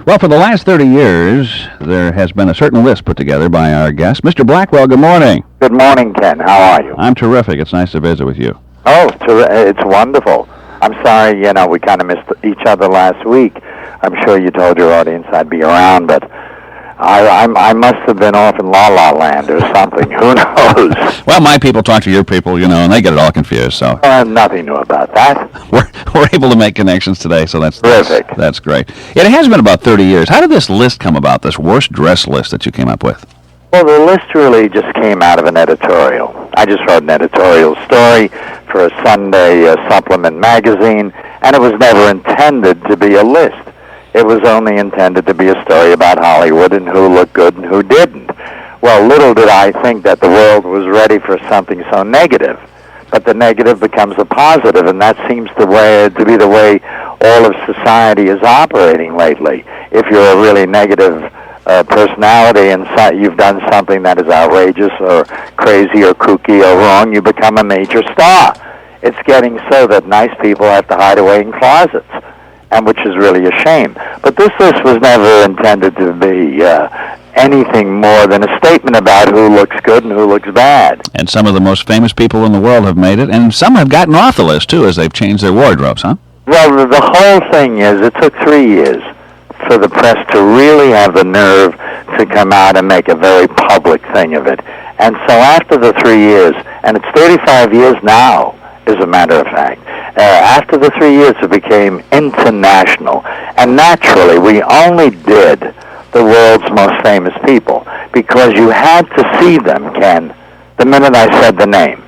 Well, for the last 30 years, there has been a certain list put together by our guest. Mr. Blackwell, good morning. Good morning, Ken. How are you? I'm terrific. It's nice to visit with you. Oh, it's wonderful. I'm sorry, we kind of missed each other last week. I'm sure you told your audience I'd be around, but I must have been off in La La Land or something. Who knows? Well, my people talk to your people, and they get it all confused, so. Nothing new about that. We're able to make connections today, so that's terrific. That's great. It has been about 30 years. How did this list come about, this worst dress list that you came up with? Well, the list really just came out of an editorial. I just wrote an editorial story for a Sunday supplement magazine, and it was never intended to be a list. It was only intended to be a story about Hollywood and who looked good and who didn't. Well, little did I think that the world was ready for something so negative. But the negative becomes a positive, and that seems to be the way all of society is operating lately. If you're a really negative personality and you've done something that is outrageous or crazy or kooky or wrong, you become a major star. It's getting so that nice people have to hide away in closets, and which is really a shame. But this list was never intended to be anything more than a statement about who looks good and who looks bad. And some of the most famous people in the world have made it, and some have gotten off the list, too, as they've changed their wardrobes, huh? Well, the whole thing is, it took 3 years for the press to really have the nerve to come out and make a very public thing of it. And so after the 3 years, and it's 35 years now, as a matter of fact, after the 3 years it became international. And naturally, we only did the world's most famous people because you had to see them, Ken, the minute I said the name.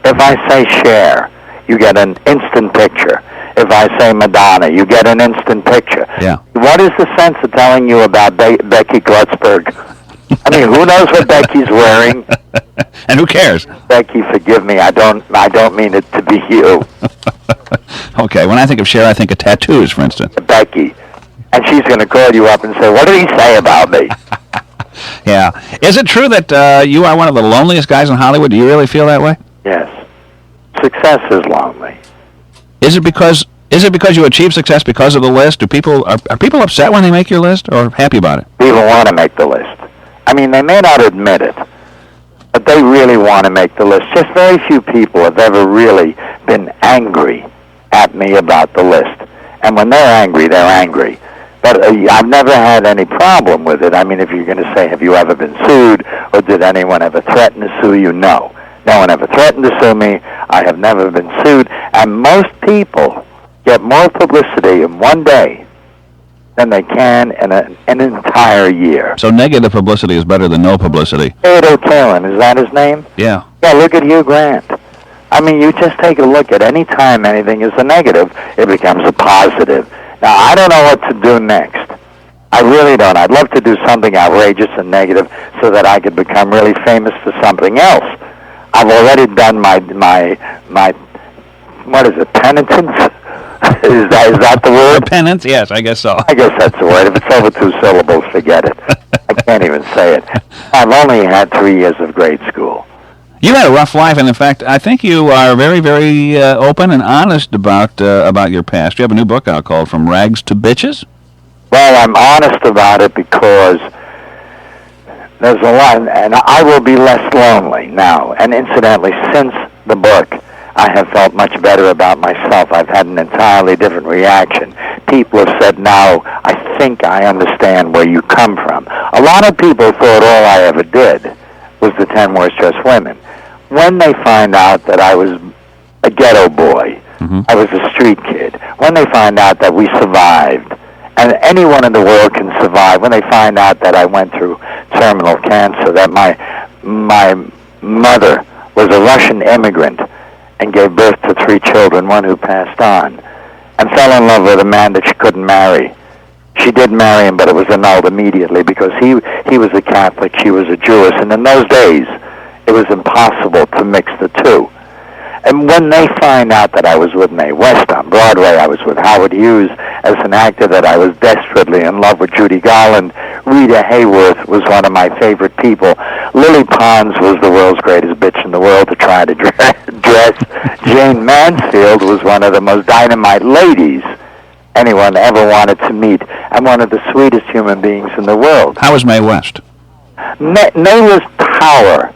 If I say Cher, you get an instant picture. If I say Madonna, you get an instant picture. Yeah. What is the sense of telling you about Becky Glucksberg? I mean, who knows what Becky's wearing? And who cares? Becky, forgive me. I don't mean it to be you. Okay, when I think of Cher, I think of tattoos, for instance. Becky. And she's going to call you up and say, what did he say about me? Yeah. Is it true that you are one of the loneliest guys in Hollywood? Do you really feel that way? Yes. Success is lonely. Is it because you achieve success because of the list? Are people upset when they make your list, or happy about it? People want to make the list. I mean, they may not admit it, but they really want to make the list. Just very few people have ever really been angry at me about the list. And when they're angry, they're angry. But I've never had any problem with it. I mean, if you're going to say, have you ever been sued, or did anyone ever threaten to sue you? No. No one ever threatened to sue me. I have never been sued. And most people get more publicity in one day than they can in an entire year. So negative publicity is better than no publicity. Theodore Kalin, is that his name? Yeah. Yeah, look at Hugh Grant. I mean, you just take a look at any time anything is a negative, it becomes a positive. Now, I don't know what to do next. I really don't. I'd love to do something outrageous and negative so that I could become really famous for something else. I've already done my what is it, penitence? Is that the word? Penance? Yes, I guess so. I guess that's the word. If it's over 2 syllables, forget it. I can't even say it. I've only had 3 years of grade school. You had a rough life, and in fact, I think you are very, very open and honest about your past. You have a new book out called From Rags to Bitches? Well, I'm honest about it because there's a lot, and I will be less lonely now. And incidentally, since the book, I have felt much better about myself. I've had an entirely different reaction. People have said, now, I think I understand where you come from. A lot of people thought all I ever did was the 10 Worst Dressed Women. When they find out that I was a ghetto boy, I was a street kid, when they find out that we survived, and anyone in the world can survive, when they find out that I went through terminal cancer, that my mother was a Russian immigrant and gave birth to 3 children, one who passed on, and fell in love with a man that she couldn't marry. She did marry him, but it was annulled immediately because he was a Catholic, she was a Jewess, and in those days, it was impossible to mix the two. And when they find out that I was with Mae West on Broadway, I was with Howard Hughes as an actor, that I was desperately in love with Judy Garland, Rita Hayworth was one of my favorite people, Lily Pons was the world's greatest bitch in the world to try to dress, Jane Mansfield was one of the most dynamite ladies, anyone ever wanted to meet, and one of the sweetest human beings in the world. How was Mae West? Mae was power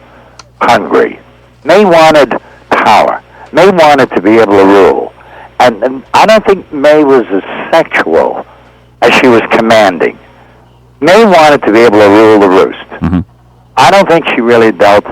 hungry. Mae wanted power. Mae wanted to be able to rule. And I don't think Mae was as sexual as she was commanding. Mae wanted to be able to rule the roost. Mm-hmm. I don't think she really dealt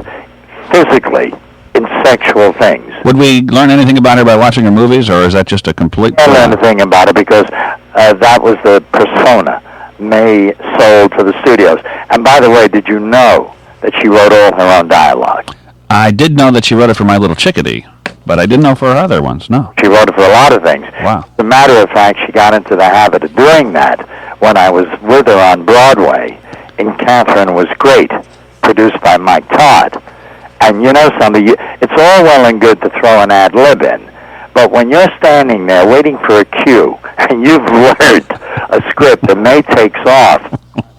physically in sexual things. Would we learn anything about her by watching her movies, or is that just a complete... I learned anything about it because that was the persona Mae sold to the studios. And by the way, did you know that she wrote all her own dialogue? I did know that she wrote it for My Little Chickadee, but I didn't know for her other ones, no. She wrote it for a lot of things. Wow. As a matter of fact, she got into the habit of doing that when I was with her on Broadway in Catherine Was Great, produced by Mike Todd. And you know something, it's all well and good to throw an ad lib in, but when you're standing there waiting for a cue and you've learned a script and Mae takes off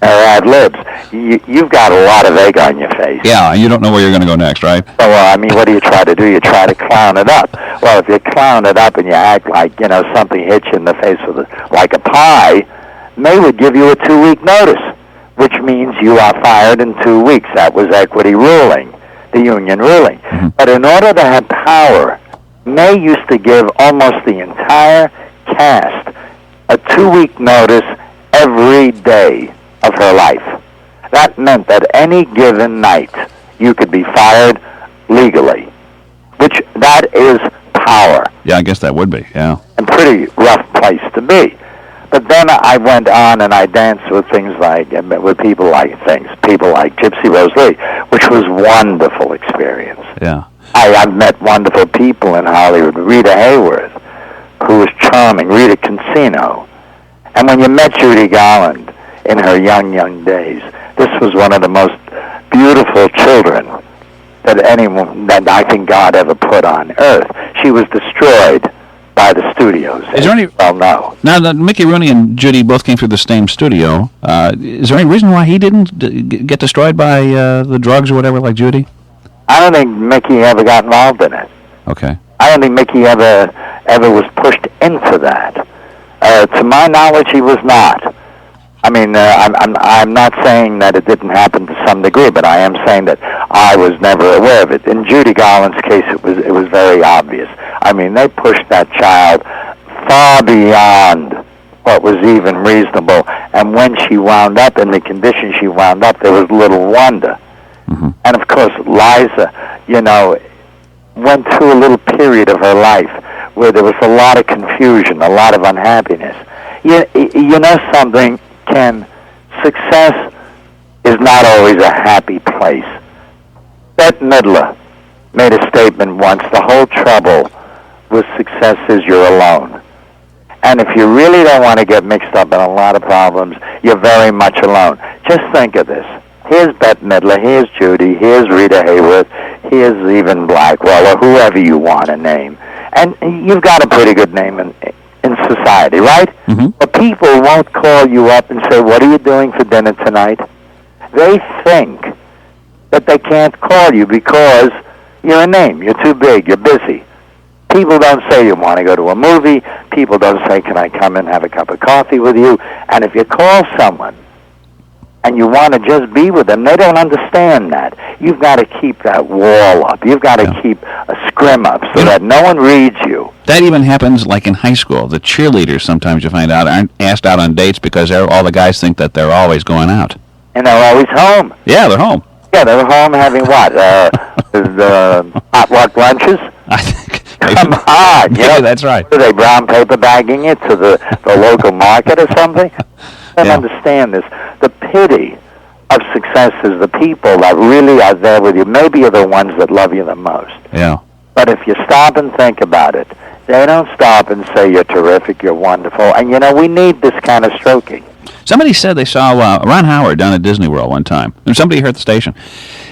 her ad libs, you've got a lot of egg on your face. Yeah, you don't know where you're going to go next, right? So, I mean, what do you try to do? You try to clown it up. Well, if you clown it up and you act like, you know, something hits you in the face with like a pie, Mae would give you a 2-week notice, which means you are fired in 2 weeks. That was equity ruling, the union ruling. Mm-hmm. But in order to have power, Mae used to give almost the entire cast a 2-week notice every day of her life. That meant that any given night you could be fired legally, which that is power. Yeah, I guess that would be, yeah. And pretty rough place to be. But then I went on and I danced with things like, with people like Gypsy Rose Lee, which was a wonderful experience. Yeah. I've met wonderful people in Hollywood. Rita Hayworth, who was charming, Rita Consino. And when you met Judy Garland in her young days, this was one of the most beautiful children that I think God ever put on earth. She was destroyed by the studios. Is there any... Well, no. Now that Mickey Rooney and Judy both came through the same studio, is there any reason why he didn't get destroyed by the drugs or whatever like Judy? I don't think Mickey ever got involved in it. Okay. I don't think Mickey ever was pushed into that. To my knowledge, he was not. I mean, I'm not saying that it didn't happen to some degree, but I am saying that I was never aware of it. In Judy Garland's case, it was very obvious. I mean, they pushed that child far beyond what was even reasonable. And when she wound up in the condition she wound up, there was little wonder. Mm-hmm. And of course, Liza, you know, went through a little period of her life where there was a lot of confusion, a lot of unhappiness. You know something, Ken? Success is not always a happy place. Bette Midler made a statement once, the whole trouble with success is you're alone. And if you really don't want to get mixed up in a lot of problems, you're very much alone. Just think of this. Here's Bette Midler, here's Judy, here's Rita Hayworth, here's even Blackwell, or whoever you want to name. And you've got a pretty good name in society, right? Mm-hmm. But people won't call you up and say, what are you doing for dinner tonight? They think that they can't call you because you're a name, you're too big, you're busy. People don't say you want to go to a movie. People don't say, can I come and have a cup of coffee with you? And if you call someone and you want to just be with them, they don't understand that. You've got to keep that wall up. You've got to keep a scrim up so that no one reads you. That even happens like in high school. The cheerleaders, sometimes you find out, aren't asked out on dates because all the guys think that they're always going out. And they're always home. Yeah, they're home. Yeah, they're home having what? Potluck lunches? I think. Come on. Yeah, that's right. Are they brown paper bagging it to the local market or something? I don't understand this. The pity of success is the people that really are there with you. Maybe are the ones that love you the most. Yeah. But if you stop and think about it, they don't stop and say you're terrific, you're wonderful. And, you know, we need this kind of stroking. Somebody said they saw Ron Howard down at Disney World one time. And somebody here at the station.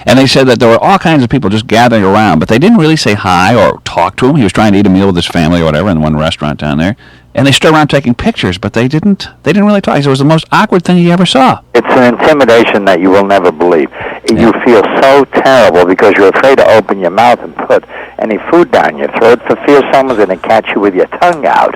And they said that there were all kinds of people just gathering around, but they didn't really say hi or talk to him. He was trying to eat a meal with his family or whatever in one restaurant down there. And they stood around taking pictures, but they didn't really talk. He said it was the most awkward thing he ever saw. It's an intimidation that you will never believe. You feel so terrible because you're afraid to open your mouth and put any food down your throat for fear someone's going to catch you with your tongue out.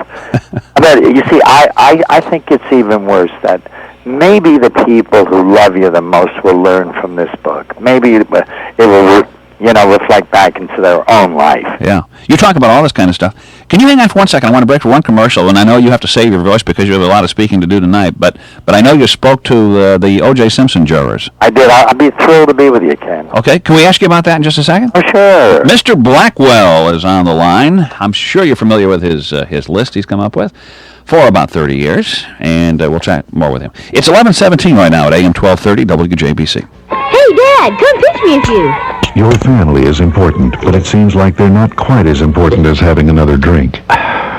But you see, I think it's even worse that maybe the people who love you the most will learn from this book. Maybe it will, reflect back into their own life. Yeah. You talk about all this kind of stuff. Can you hang on for 1 second? I want to break for one commercial, and I know you have to save your voice because you have a lot of speaking to do tonight, but I know you spoke to the O.J. Simpson jurors. I did. I'll be thrilled to be with you, Ken. Okay. Can we ask you about that in just a second? Oh, sure. Mr. Blackwell is on the line. I'm sure you're familiar with his list he's come up with for about 30 years, and we'll chat more with him. It's 11:17 right now at AM 1230 WJBC. Hey, Dad, come pitch me a few. Your family is important, but it seems like they're not quite as important as having another drink.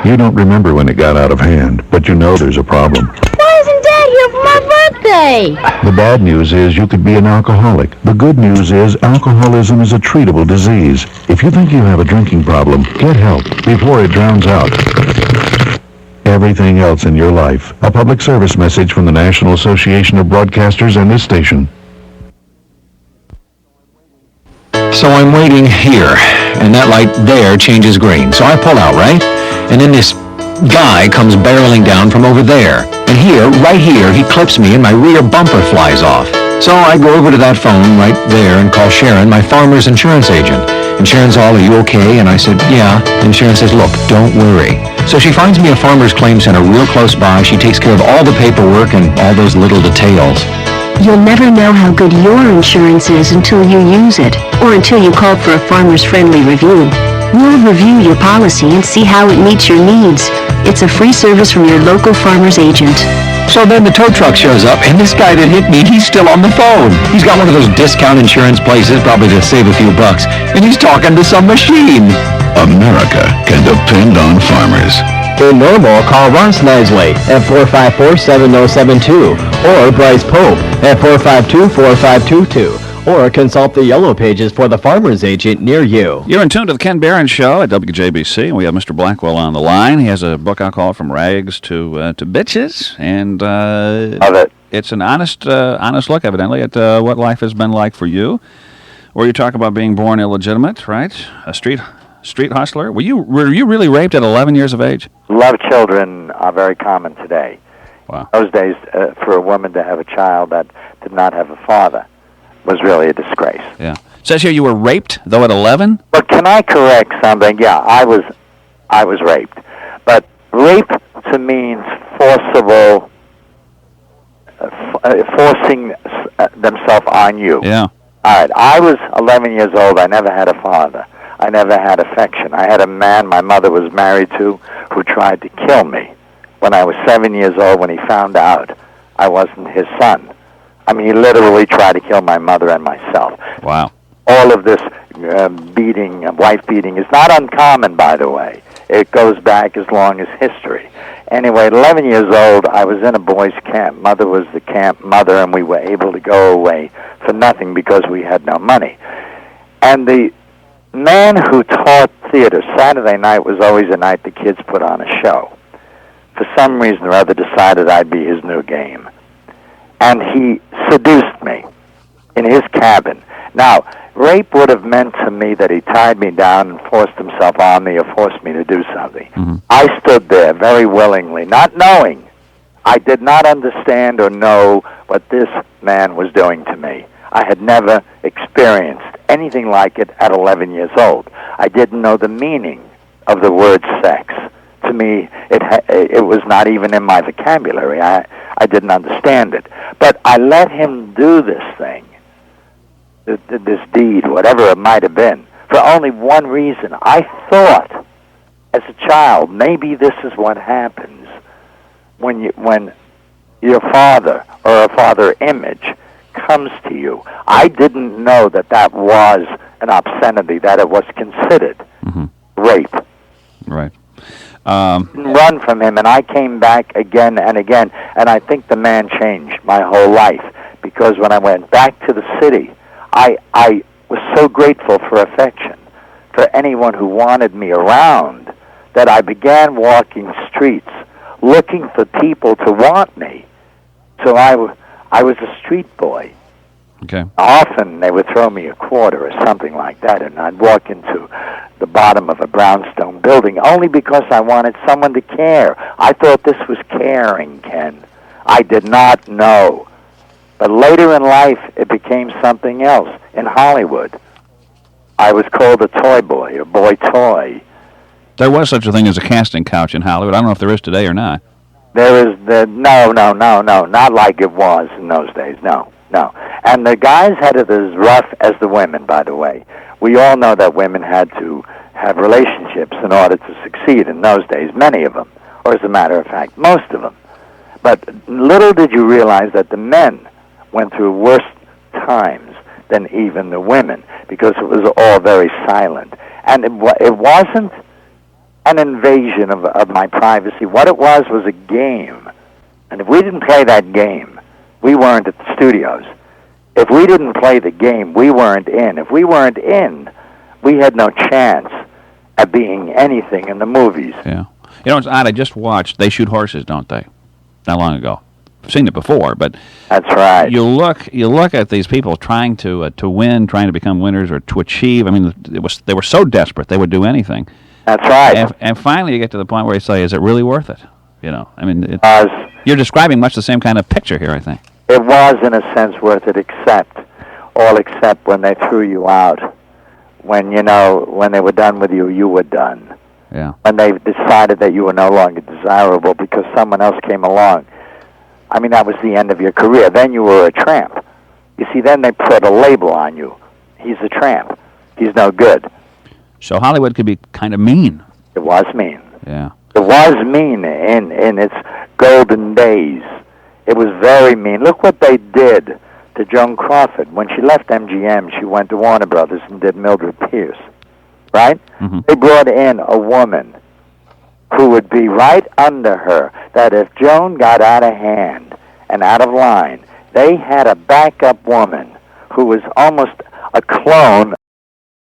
You don't remember when it got out of hand, but you know there's a problem. Why isn't Dad here for my birthday? The bad news is you could be an alcoholic. The good news is alcoholism is a treatable disease. If you think you have a drinking problem, get help before it drowns out everything else in your life. A public service message from the National Association of Broadcasters and this station. So I'm waiting here, and that light there changes green. So I pull out, right? And then this guy comes barreling down from over there. And here, right here, he clips me and my rear bumper flies off. So I go over to that phone right there and call Sharon, my farmer's insurance agent. And Sharon's all, "Are you okay?" And I said, "Yeah." And Sharon says, "Look, don't worry." So she finds me a farmer's claim center real close by. She takes care of all the paperwork and all those little details. You'll never know how good your insurance is until you use it, or until you call for a farmer's friendly review. We'll review your policy and see how it meets your needs. It's a free service from your local farmer's agent. So then the tow truck shows up, and this guy that hit me, he's still on the phone. He's got one of those discount insurance places, probably to save a few bucks, and he's talking to some machine. America can depend on farmers. For normal, call Ron Snisley at 454-7072 or Bryce Pope at 452-4522 or consult the Yellow Pages for the farmer's agent near you. You're in tune to the Ken Behrens Show at WJBC, and we have Mr. Blackwell on the line. He has a book out called From Rags to Bitches, and Love it. it's an honest look, evidently, at what life has been like for you, where you talk about being born illegitimate, right? A street hustler. Were you really raped at 11 years of age? Love children are very common today. Wow. Those days, for a woman to have a child that did not have a father was really a disgrace. Yeah. It says here you were raped, though, at 11? But can I correct something? Yeah, I was raped. But rape to means forcible, forcing themselves on you. Yeah. All right, I was 11 years old. I never had a father. I never had affection. I had a man my mother was married to who tried to kill me when I was 7 years old when he found out I wasn't his son. I mean, he literally tried to kill my mother and myself. Wow. All of this beating, wife beating, is not uncommon, by the way. It goes back as long as history. Anyway, at 11 years old, I was in a boys' camp. Mother was the camp mother, and we were able to go away for nothing because we had no money. And the man who taught theater, Saturday night was always a night the kids put on a show. For some reason or other, decided I'd be his new game. And he seduced me in his cabin. Now, rape would have meant to me that he tied me down and forced himself on me or forced me to do something. Mm-hmm. I stood there very willingly, not knowing. I did not understand or know what this man was doing to me. I had never experienced anything like it at 11 years old. I didn't know the meaning of the word sex. To me, it was not even in my vocabulary. I didn't understand it. But I let him do this thing, this deed, whatever it might have been, for only one reason. I thought, as a child, maybe this is what happens when your father or a father image comes to you. I didn't know that was an obscenity, that it was considered rape. Right. Run from him, and I came back again and again, and I think the man changed my whole life, because when I went back to the city, I was so grateful for affection, for anyone who wanted me around, that I began walking streets looking for people to want me. So I was a street boy. Okay. Often they would throw me a quarter or something like that, and I'd walk into the bottom of a brownstone building only because I wanted someone to care. I thought this was caring, Ken. I did not know. But later in life, it became something else. In Hollywood, I was called a toy boy, a boy toy. There was such a thing as a casting couch in Hollywood. I don't know if there is today or not. There is no, not like it was in those days. No. And the guys had it as rough as the women, by the way. We all know that women had to have relationships in order to succeed in those days, many of them, or as a matter of fact, most of them. But little did you realize that the men went through worse times than even the women, because it was all very silent. And it wasn't an invasion of my privacy. What it was a game. And if we didn't play that game, we weren't at the studios. If we didn't play the game, we weren't in. If we weren't in, we had no chance at being anything in the movies. Yeah. You know, it's odd. I just watched They Shoot Horses, don't they? Not long ago. I've seen it before, but that's right. You look at these people trying to win, trying to become winners or to achieve. I mean, they were so desperate they would do anything. That's right. And finally, you get to the point where you say, "Is it really worth it?" You know, I mean, you're describing much the same kind of picture here, I think. It was, in a sense, worth it, except when they threw you out. When they were done with you, you were done. Yeah. When they decided that you were no longer desirable because someone else came along. I mean, that was the end of your career. Then you were a tramp. You see, then they put a label on you. He's a tramp. He's no good. So Hollywood could be kind of mean. It was mean. Yeah. It was mean in its golden days. It was very mean. Look what they did to Joan Crawford. When she left MGM, she went to Warner Brothers and did Mildred Pierce. Right? Mm-hmm. They brought in a woman who would be right under her, that if Joan got out of hand and out of line, they had a backup woman who was almost a clone